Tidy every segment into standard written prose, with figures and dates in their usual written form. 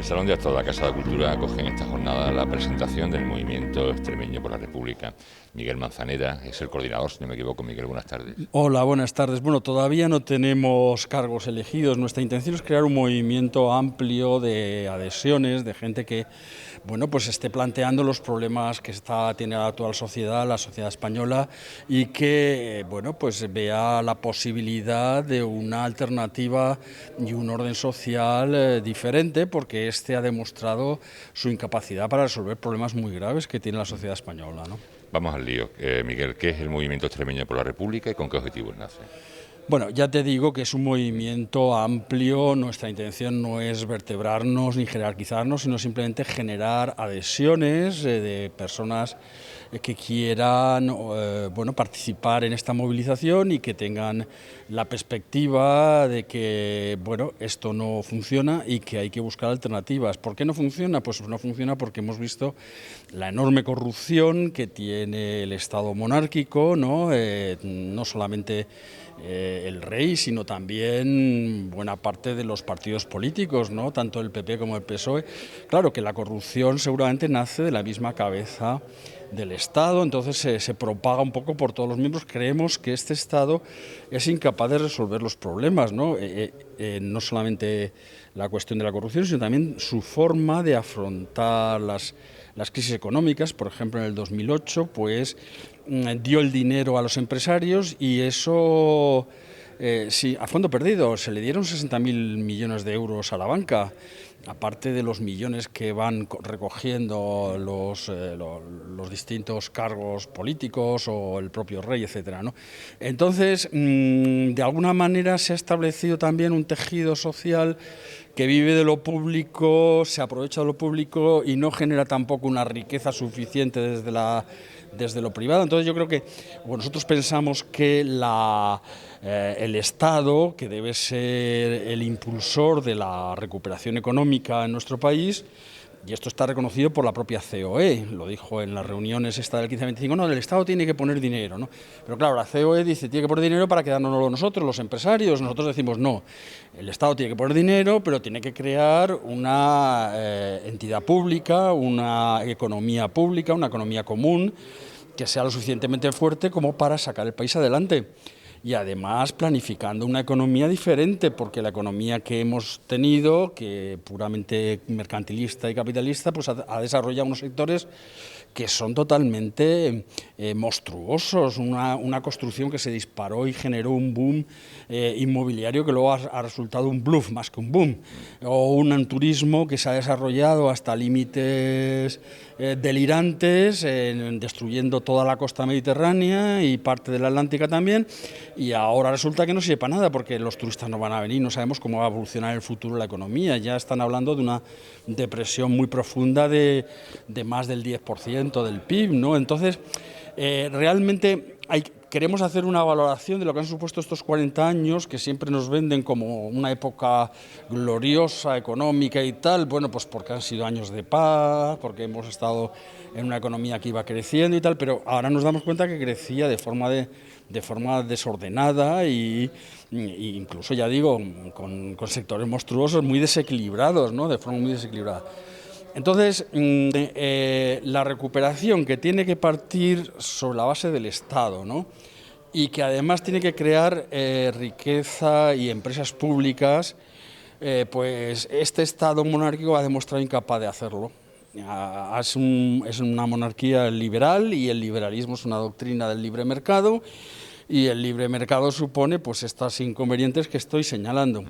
Salón de Actos de la Casa de la Cultura acoge en esta jornada la presentación del Movimiento Extremeño por la República. Miguel Manzanera es el coordinador, si no me equivoco. Miguel, buenas tardes. Hola, buenas tardes. Bueno, todavía no tenemos cargos elegidos. Nuestra intención es crear un movimiento amplio de adhesiones, de gente que, bueno, pues esté planteando los problemas que tiene la actual sociedad, la sociedad española, y que, bueno, pues vea la posibilidad de una alternativa y un orden social diferente, porque este ha demostrado su incapacidad para resolver problemas muy graves que tiene la sociedad española, ¿no? Vamos al lío. Miguel, ¿qué es el Movimiento Extremeño por la República y con qué objetivos nace? Bueno, ya te digo que es un movimiento amplio. Nuestra intención no es vertebrarnos ni jerarquizarnos, sino simplemente generar adhesiones de personas que quieran bueno, participar en esta movilización y que tengan la perspectiva de que, bueno, esto no funciona y que hay que buscar alternativas. ¿Por qué no funciona? Pues no funciona porque hemos visto la enorme corrupción que tiene el Estado monárquico, ¿no? No solamente el rey, sino también buena parte de los partidos políticos, ¿no? Tanto el PP como el PSOE. Claro que la corrupción seguramente nace de la misma cabeza del Estado, entonces se propaga un poco por todos los miembros. Creemos que este Estado es incapaz de resolver los problemas, ¿no? No solamente la cuestión de la corrupción, sino también su forma de afrontar las crisis económicas. Por ejemplo, en el 2008, pues dio el dinero a los empresarios y eso, sí, a fondo perdido. Se le dieron 60.000 millones de euros a la banca, aparte de los millones que van recogiendo los distintos cargos políticos o el propio rey, etcétera, ¿no? Entonces, de alguna manera se ha establecido también un tejido social que vive de lo público, se aprovecha de lo público y no genera tampoco una riqueza suficiente desde lo privado. Entonces yo creo que nosotros pensamos que el Estado, que debe ser el impulsor de la recuperación económica en nuestro país, y esto está reconocido por la propia COE, lo dijo en las reuniones esta del 15-25, no, el Estado tiene que poner dinero, ¿no? Pero claro, la COE dice, tiene que poner dinero para quedárnoslo nosotros, los empresarios. Nosotros decimos, no, el Estado tiene que poner dinero, pero tiene que crear una entidad pública, una economía pública, una economía común, que sea lo suficientemente fuerte como para sacar el país adelante. Y además planificando una economía diferente, porque la economía que hemos tenido, que puramente mercantilista y capitalista, pues ha desarrollado unos sectores que son totalmente monstruosos, una construcción que se disparó y generó un boom inmobiliario que luego ha resultado un bluff más que un boom, o un turismo que se ha desarrollado hasta límites delirantes, destruyendo toda la costa mediterránea y parte de la Atlántica también, y ahora resulta que no sirve para nada porque los turistas no van a venir, no sabemos cómo va a evolucionar en el futuro la economía. Ya están hablando de una depresión muy profunda de más del 10% del PIB, ¿no? Entonces, realmente queremos hacer una valoración de lo que han supuesto estos 40 años, que siempre nos venden como una época gloriosa, económica y tal. Bueno, pues porque han sido años de paz, porque hemos estado en una economía que iba creciendo y tal, pero ahora nos damos cuenta que crecía de forma desordenada y incluso, ya digo, con sectores monstruosos muy desequilibrados, ¿no? De forma muy desequilibrada. Entonces, la recuperación, que tiene que partir sobre la base del Estado, ¿no? Y que además tiene que crear riqueza y empresas públicas, pues este Estado monárquico ha demostrado incapaz de hacerlo. Es una monarquía liberal y el liberalismo es una doctrina del libre mercado. Y el libre mercado supone pues estos inconvenientes que estoy señalando.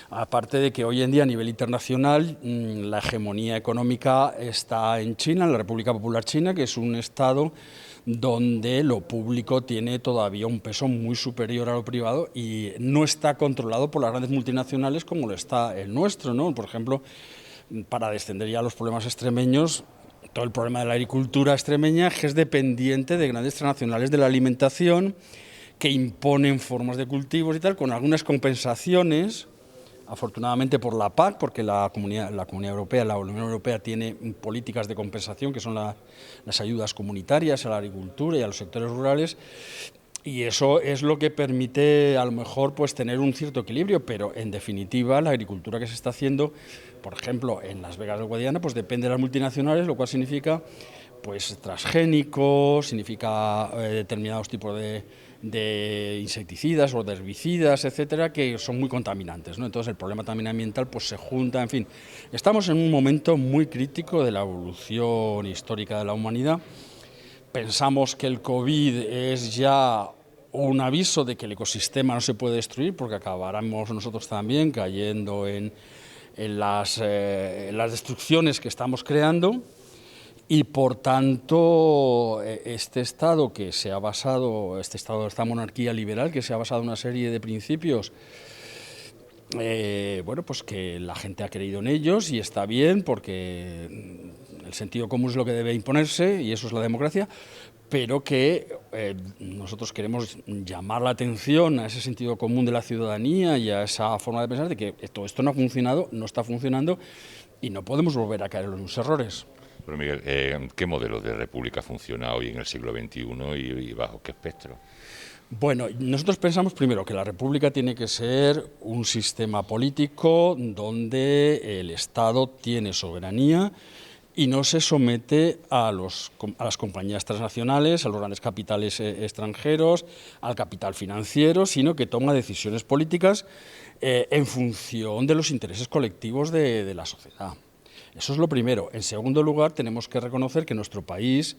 Aparte de que hoy en día a nivel internacional la hegemonía económica está en China, en la República Popular China, que es un estado donde lo público tiene todavía un peso muy superior a lo privado y no está controlado por las grandes multinacionales como lo está el nuestro, ¿no? Por ejemplo, para descender ya a los problemas extremeños, todo el problema de la agricultura extremeña, que es dependiente de grandes transnacionales de la alimentación, que imponen formas de cultivos y tal, con algunas compensaciones, afortunadamente por la PAC, porque la Comunidad Europea, la Unión Europea tiene políticas de compensación, que son las ayudas comunitarias a la agricultura y a los sectores rurales, Y eso es lo que permite, a lo mejor, pues tener un cierto equilibrio, pero en definitiva la agricultura que se está haciendo, por ejemplo, en Las Vegas del Guadiana, pues depende de las multinacionales, lo cual significa pues transgénicos, significa determinados tipos de insecticidas o de herbicidas, etcétera, que son muy contaminantes, ¿no? Entonces el problema también ambiental pues se junta, en fin. Estamos en un momento muy crítico de la evolución histórica de la humanidad. Pensamos que el COVID es ya un aviso de que el ecosistema no se puede destruir, porque acabaremos nosotros también cayendo en las destrucciones que estamos creando. Y por tanto, este Estado que se ha basado, esta monarquía liberal que se ha basado en una serie de principios, bueno, pues que la gente ha creído en ellos y está bien porque el sentido común es lo que debe imponerse y eso es la democracia, pero que nosotros queremos llamar la atención a ese sentido común de la ciudadanía y a esa forma de pensar de que todo esto no ha funcionado, no está funcionando y no podemos volver a caer en los errores. Pero Miguel, ¿qué modelo de república funciona hoy en el siglo XXI y bajo qué espectro? Bueno, nosotros pensamos primero que la república tiene que ser un sistema político donde el Estado tiene soberanía y no se somete a las compañías transnacionales, a los grandes capitales extranjeros, al capital financiero, sino que toma decisiones políticas en función de los intereses colectivos de la sociedad. Eso es lo primero. En segundo lugar, tenemos que reconocer que en nuestro país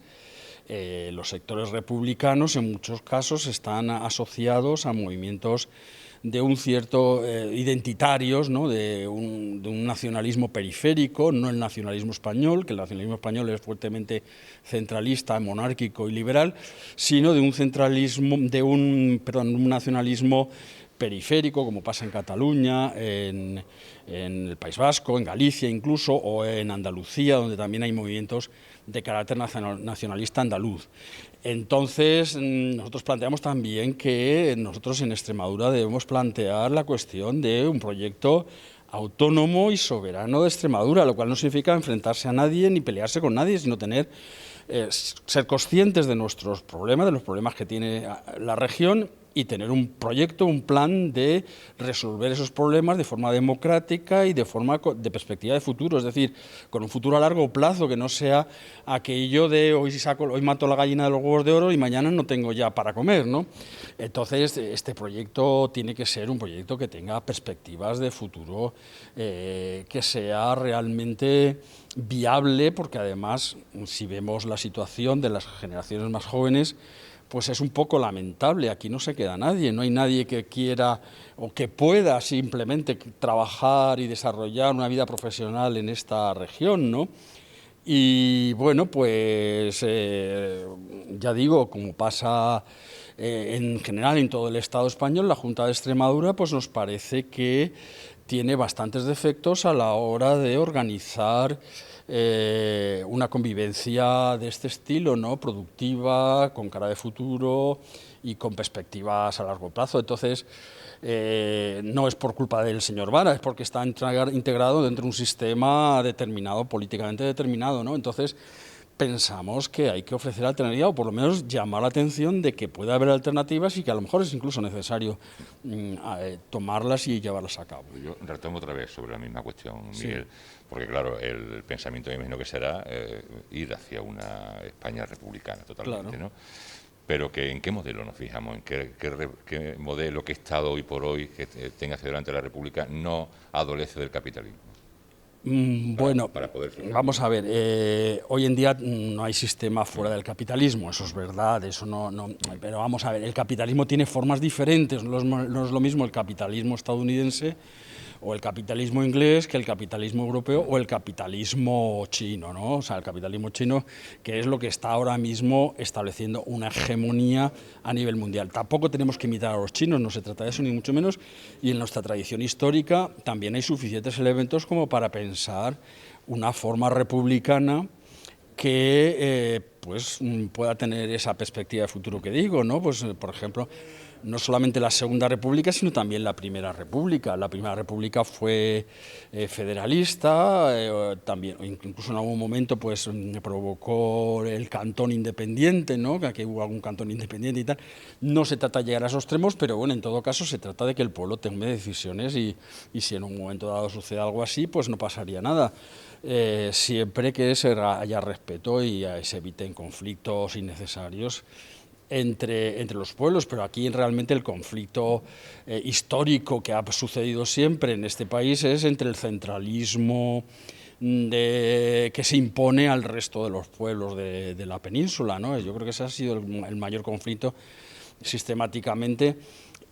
los sectores republicanos en muchos casos están asociados a movimientos de un cierto identitarios, ¿no? de un nacionalismo periférico, no el nacionalismo español, que el nacionalismo español es fuertemente centralista, monárquico y liberal, sino de un centralismo, un nacionalismo periférico, como pasa en Cataluña, en el País Vasco, en Galicia incluso, o en Andalucía, donde también hay movimientos de carácter nacionalista andaluz. Entonces, nosotros planteamos también que nosotros en Extremadura debemos plantear la cuestión de un proyecto autónomo y soberano de Extremadura, lo cual no significa enfrentarse a nadie ni pelearse con nadie, sino ser conscientes de nuestros problemas, de los problemas que tiene la región y tener un proyecto, un plan de resolver esos problemas de forma democrática y de forma de perspectiva de futuro, es decir, con un futuro a largo plazo, que no sea aquello de hoy mato la gallina de los huevos de oro y mañana no tengo ya para comer, ¿no? Entonces, este proyecto tiene que ser un proyecto que tenga perspectivas de futuro, que sea realmente viable, porque además, si vemos la situación de las generaciones más jóvenes, pues es un poco lamentable. Aquí no se queda nadie, no hay nadie que quiera o que pueda simplemente trabajar y desarrollar una vida profesional en esta región, ¿no? Y bueno, pues ya digo, como pasa en general en todo el Estado español, la Junta de Extremadura pues nos parece que tiene bastantes defectos a la hora de organizar una convivencia de este estilo, ¿no? Productiva, con cara de futuro y con perspectivas a largo plazo. Entonces, no es por culpa del señor Vara, es porque está integrado dentro de un sistema determinado, políticamente determinado, ¿no? Entonces, pensamos que hay que ofrecer alternativas o por lo menos llamar la atención de que puede haber alternativas y que a lo mejor es incluso necesario tomarlas y llevarlas a cabo. Yo retomo otra vez sobre la misma cuestión, Miguel, sí. Porque claro, el pensamiento me imagino que será ir hacia una España republicana totalmente, claro, ¿no? Pero ¿en qué modelo nos fijamos? ¿En qué modelo, qué Estado hoy por hoy que tenga hacia adelante la República no adolece del capitalismo? Bueno, vamos a ver, hoy en día no hay sistema fuera del capitalismo, eso es verdad, eso no, pero vamos a ver, el capitalismo tiene formas diferentes, no es lo mismo el capitalismo estadounidense o el capitalismo inglés que el capitalismo europeo o el capitalismo chino, ¿no? O sea, el capitalismo chino, que es lo que está ahora mismo estableciendo una hegemonía a nivel mundial. Tampoco tenemos que imitar a los chinos, no se trata de eso ni mucho menos, y en nuestra tradición histórica también hay suficientes elementos como para pensar una forma republicana que pues pueda tener esa perspectiva de futuro que digo, ¿no? Pues por ejemplo, no solamente la Segunda República, sino también la Primera República. La Primera República fue federalista, también, incluso en algún momento pues provocó el cantón independiente, ¿no? Que aquí hubo algún cantón independiente y tal. No se trata de llegar a esos extremos, pero bueno, en todo caso se trata de que el pueblo tome decisiones y si en un momento dado sucede algo así, pues no pasaría nada. Siempre que haya respeto y se eviten conflictos innecesarios entre los pueblos, pero aquí realmente el conflicto histórico que ha sucedido siempre en este país es entre el centralismo que se impone al resto de los pueblos de la península, ¿no? Yo creo que ese ha sido el mayor conflicto sistemáticamente,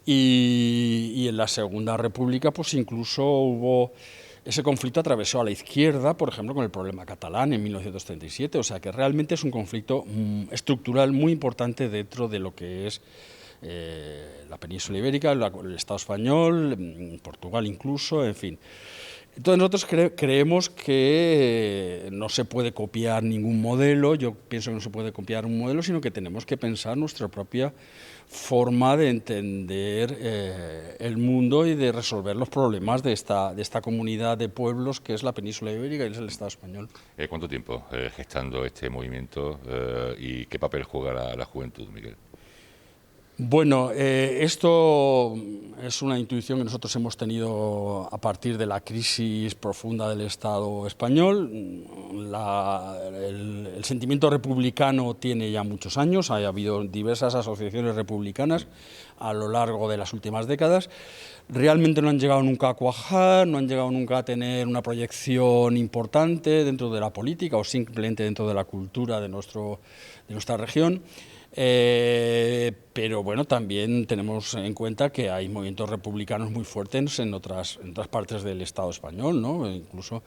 y en la Segunda República pues incluso hubo... Ese conflicto atravesó a la izquierda, por ejemplo, con el problema catalán en 1937, o sea que realmente es un conflicto estructural muy importante dentro de lo que es la península ibérica, el Estado español, Portugal incluso, en fin. Entonces nosotros creemos que no se puede copiar ningún modelo, yo pienso que no se puede copiar un modelo, sino que tenemos que pensar nuestra propia forma de entender el mundo y de resolver los problemas de esta comunidad de pueblos que es la península ibérica y es el Estado español. ¿Cuánto tiempo gestando este movimiento y qué papel juega la juventud, Miguel? Bueno, esto es una intuición que nosotros hemos tenido a partir de la crisis profunda del Estado español. El sentimiento republicano tiene ya muchos años, ha habido diversas asociaciones republicanas a lo largo de las últimas décadas. Realmente no han llegado nunca a cuajar, no han llegado nunca a tener una proyección importante dentro de la política o simplemente dentro de la cultura de nuestra región. Pero bueno, también tenemos en cuenta que hay movimientos republicanos muy fuertes en otras partes del Estado español, ¿no? Incluso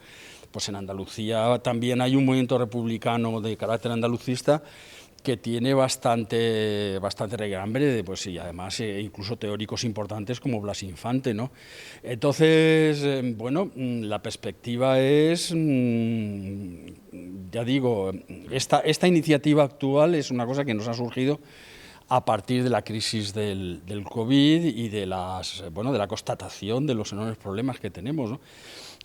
pues en Andalucía también hay un movimiento republicano de carácter andalucista que tiene bastante regambre, pues, y además incluso teóricos importantes como Blas Infante, ¿no? Entonces, bueno, la perspectiva es, ya digo, esta iniciativa actual es una cosa que nos ha surgido a partir de la crisis del COVID y de la constatación de los enormes problemas que tenemos, ¿no?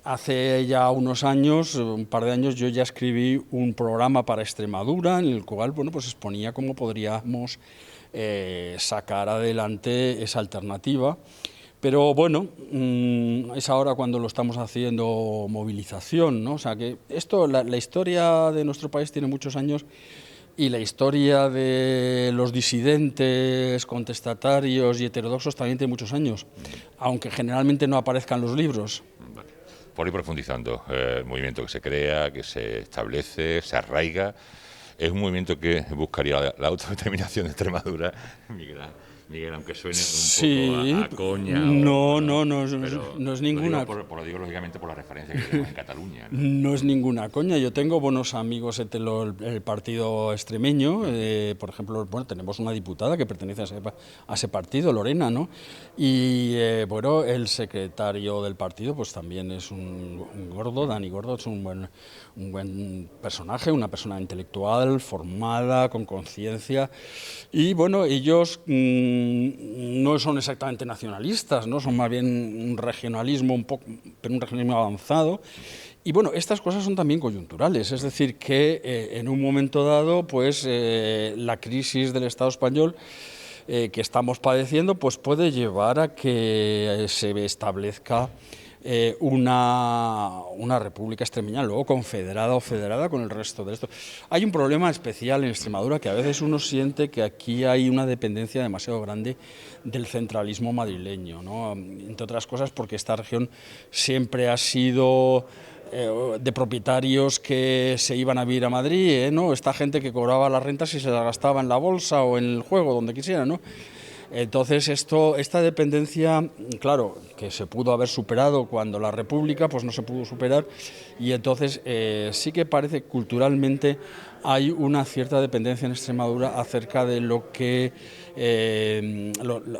Hace ya unos años, un par de años, yo ya escribí un programa para Extremadura en el cual pues exponía cómo podríamos sacar adelante esa alternativa. Pero bueno, es ahora cuando lo estamos haciendo movilización, ¿no? O sea que la historia de nuestro país tiene muchos años y la historia de los disidentes, contestatarios y heterodoxos también tiene muchos años, aunque generalmente no aparezcan los libros. Por ir profundizando, el movimiento que se crea, que se establece, se arraiga, es un movimiento que buscaría la autodeterminación de Extremadura, Miguel, aunque suene un poco a coña. No es ninguna. Lo digo lógicamente por la referencia que tenemos en Cataluña. No es ninguna coña. Yo tengo buenos amigos entre el partido extremeño. Por ejemplo, bueno, tenemos una diputada que pertenece a ese partido, Lorena, ¿no? Y bueno, el secretario del partido, pues también es un gordo, Dani Gordo, es un buen personaje, una persona intelectual, formada, con conciencia. Y bueno, ellos no son exactamente nacionalistas, ¿no? Son más bien un regionalismo pero un regionalismo avanzado. Y bueno, estas cosas son también coyunturales, es decir, que en un momento dado, pues la crisis del Estado español que estamos padeciendo, pues puede llevar a que se establezca una república extremeña, luego confederada o federada con el resto de esto. Hay un problema especial en Extremadura, que a veces uno siente que aquí hay una dependencia demasiado grande del centralismo madrileño, ¿no? Entre otras cosas porque esta región siempre ha sido de propietarios que se iban a vivir a Madrid, ¿no? Esta gente que cobraba las rentas y se las gastaba en la bolsa o en el juego, donde quisiera, ¿no? Entonces esta dependencia, claro, que se pudo haber superado cuando la República, pues no se pudo superar, y entonces sí que parece que culturalmente hay una cierta dependencia en Extremadura acerca de lo que,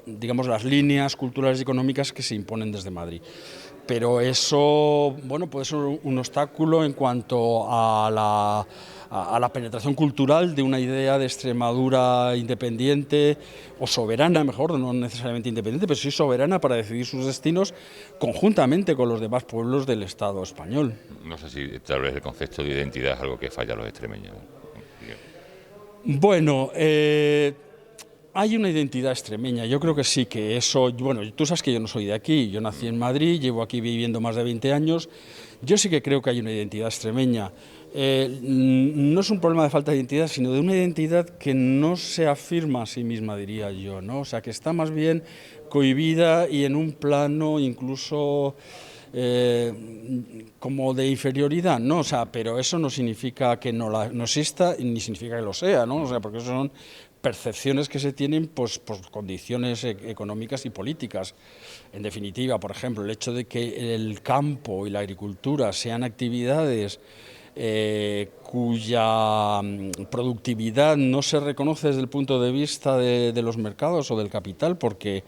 digamos, las líneas culturales y económicas que se imponen desde Madrid. pero eso, bueno, puede ser un obstáculo en cuanto a la penetración cultural de una idea de Extremadura independiente o soberana, mejor, no necesariamente independiente, pero sí soberana para decidir sus destinos conjuntamente con los demás pueblos del Estado español. No sé si tal vez el concepto de identidad es algo que falla a los extremeños. Bueno, hay una identidad extremeña, yo creo que sí, que eso, bueno, tú sabes que yo no soy de aquí, yo nací en Madrid, llevo aquí viviendo más de 20 años, yo sí que creo que hay una identidad extremeña. No es un problema de falta de identidad, sino de una identidad que no se afirma a sí misma, diría yo, ¿no? O sea, que está más bien cohibida y en un plano incluso como de inferioridad, ¿no? O sea, pero eso no significa que no exista, ni significa que lo sea, ¿no? O sea, porque eso son percepciones que se tienen pues, por condiciones económicas y políticas. En definitiva, por ejemplo, el hecho de que el campo y la agricultura sean actividades cuya productividad no se reconoce desde el punto de vista de los mercados o del capital, porque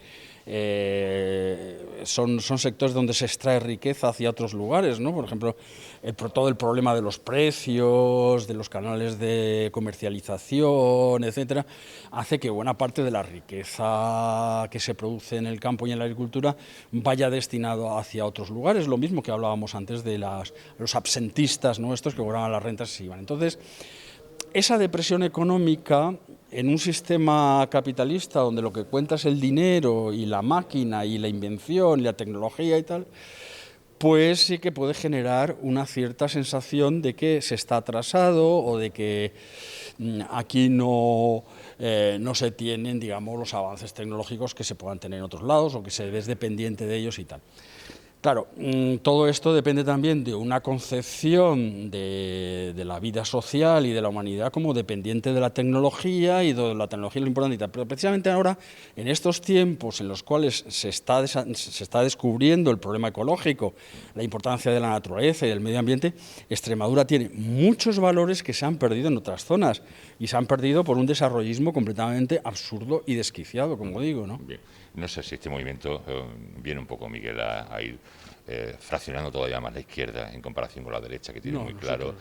son sectores donde se extrae riqueza hacia otros lugares, ¿no? Por ejemplo, todo el problema de los precios, de los canales de comercialización, etcétera, hace que buena parte de la riqueza que se produce en el campo y en la agricultura vaya destinado hacia otros lugares, lo mismo que hablábamos antes de los absentistas nuestros que cobraban las rentas y se iban. Entonces, esa depresión económica en un sistema capitalista donde lo que cuenta es el dinero y la máquina y la invención y la tecnología y tal, pues sí que puede generar una cierta sensación de que se está atrasado o de que aquí no se tienen, digamos, los avances tecnológicos que se puedan tener en otros lados o que se es dependiente de ellos y tal. Claro, todo esto depende también de una concepción de la vida social y de la humanidad como dependiente de la tecnología y de la tecnología es lo importante y tal. Pero precisamente ahora, en estos tiempos en los cuales se está descubriendo el problema ecológico, la importancia de la naturaleza y del medio ambiente, Extremadura tiene muchos valores que se han perdido en otras zonas y se han perdido por un desarrollismo completamente absurdo y desquiciado, como digo, ¿no? Bien. No sé si este movimiento viene un poco, Miguel, a ir fraccionando todavía más la izquierda en comparación con la derecha, que tiene muy claro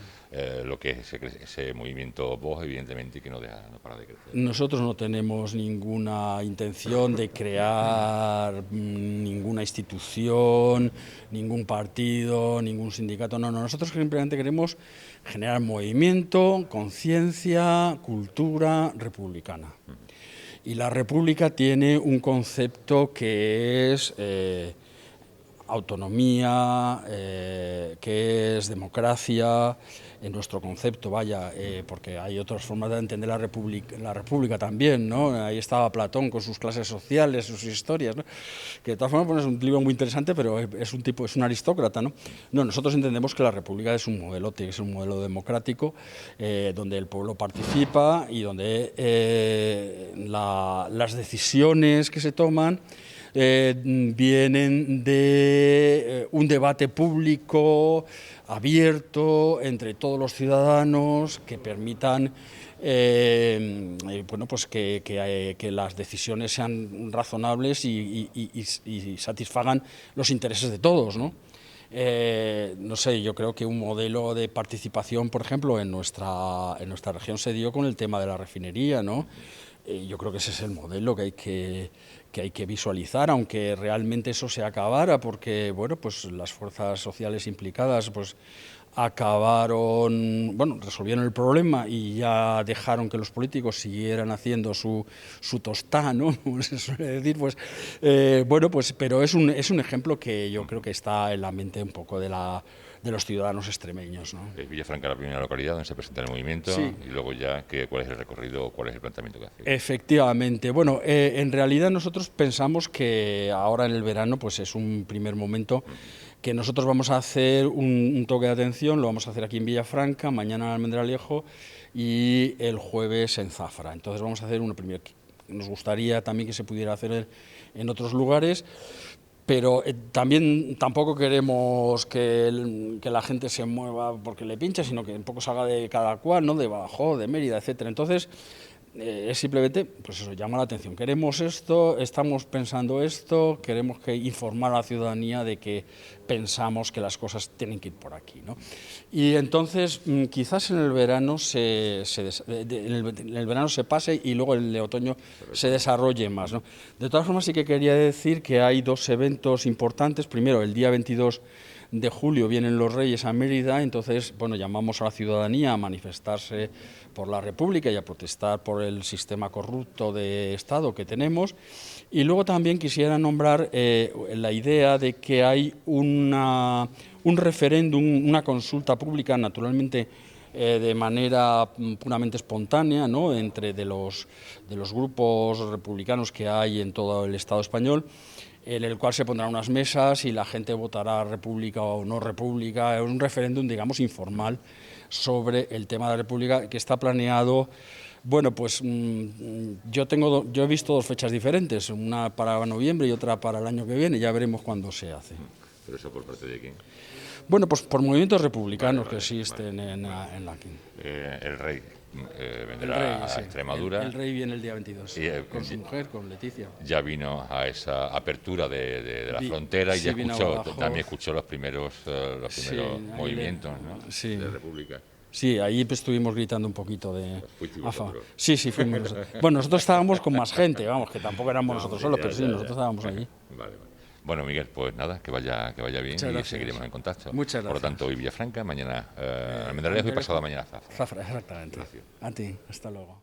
lo que es ese movimiento Vox, evidentemente, que no para de crecer. Nosotros no tenemos ninguna intención de crear ninguna institución, ningún partido, ningún sindicato. No, nosotros simplemente queremos generar movimiento, conciencia, cultura republicana. Y la república tiene un concepto que es autonomía, que es democracia, en nuestro concepto, vaya, porque hay otras formas de entender la república también, ¿no? Ahí estaba Platón con sus clases sociales, sus historias, ¿no? Que de todas formas pues, es un libro muy interesante, pero es un aristócrata, ¿no? No, nosotros entendemos que la república es un modelo, tiene que ser un modelo democrático, donde el pueblo participa y donde las decisiones que se toman vienen de un debate público abierto entre todos los ciudadanos que permitan bueno, pues que las decisiones sean razonables y satisfagan los intereses de todos, ¿no? No sé, yo creo que un modelo de participación, por ejemplo, en nuestra región se dio con el tema de la refinería, ¿no? Yo creo que ese es el modelo que hay que visualizar, aunque realmente eso se acabara, porque bueno, pues las fuerzas sociales implicadas pues resolvieron el problema y ya dejaron que los políticos siguieran haciendo su tostá, ¿no? Como se suele decir, pues bueno, pues pero es un ejemplo que yo creo que está en la mente un poco de los ciudadanos extremeños, ¿no? Villafranca, la primera localidad donde se presenta el movimiento, sí. Y luego ya cuál es el recorrido, cuál es el planteamiento que hace. Efectivamente. Bueno, en realidad nosotros pensamos que ahora en el verano pues es un primer momento que nosotros vamos a hacer un toque de atención, lo vamos a hacer aquí en Villafranca, mañana en Almendralejo y el jueves en Zafra. Entonces vamos a hacer una primera. Nos gustaría también que se pudiera hacer en otros lugares, pero tampoco queremos que la gente se mueva porque le pinche, sino que un poco salga de cada cual, ¿no? De Badajoz, de Mérida, etcétera. Entonces, es simplemente, pues eso, llama la atención. Queremos esto, estamos pensando esto, queremos informar a la ciudadanía de que pensamos que las cosas tienen que ir por aquí, ¿no? Y entonces, quizás en el verano en el verano se pase y luego el de otoño se desarrolle más, ¿no? De todas formas, sí que quería decir que hay dos eventos importantes. Primero, el día 22 de julio vienen los Reyes a Mérida, entonces, bueno, llamamos a la ciudadanía a manifestarse por la República y a protestar por el sistema corrupto de Estado que tenemos. Y luego también quisiera nombrar la idea de que hay un referéndum, una consulta pública, naturalmente de manera puramente espontánea, ¿no?, entre de los grupos republicanos que hay en todo el Estado español, en el cual se pondrán unas mesas y la gente votará república o no república. Es un referéndum, digamos, informal sobre el tema de la república que está planeado. Bueno, pues yo he visto dos fechas diferentes, una para noviembre y otra para el año que viene, ya veremos cuándo se hace. ¿Pero eso por parte de quién? Bueno, pues por movimientos republicanos que existen en la... El rey vendrá a Extremadura. El rey viene el día 22, con su mujer, con Leticia. Ya vino a esa apertura de la frontera y sí, ya también escuchó los primeros movimientos, ¿no?, sí, de República. Sí, ahí pues estuvimos gritando un poquito de... vosotros. Sí, fuimos nosotros. Bueno, nosotros estábamos con más gente, vamos, que tampoco éramos nosotros solos, pero sí, nosotros estábamos allí. Vale. Bueno, Miguel, pues nada, que vaya bien y seguiremos en contacto. Muchas gracias. Por lo tanto, hoy Villafranca, mañana Almendralejo y pasado mañana Zafra. Zafra, exactamente. Gracias. A ti, hasta luego.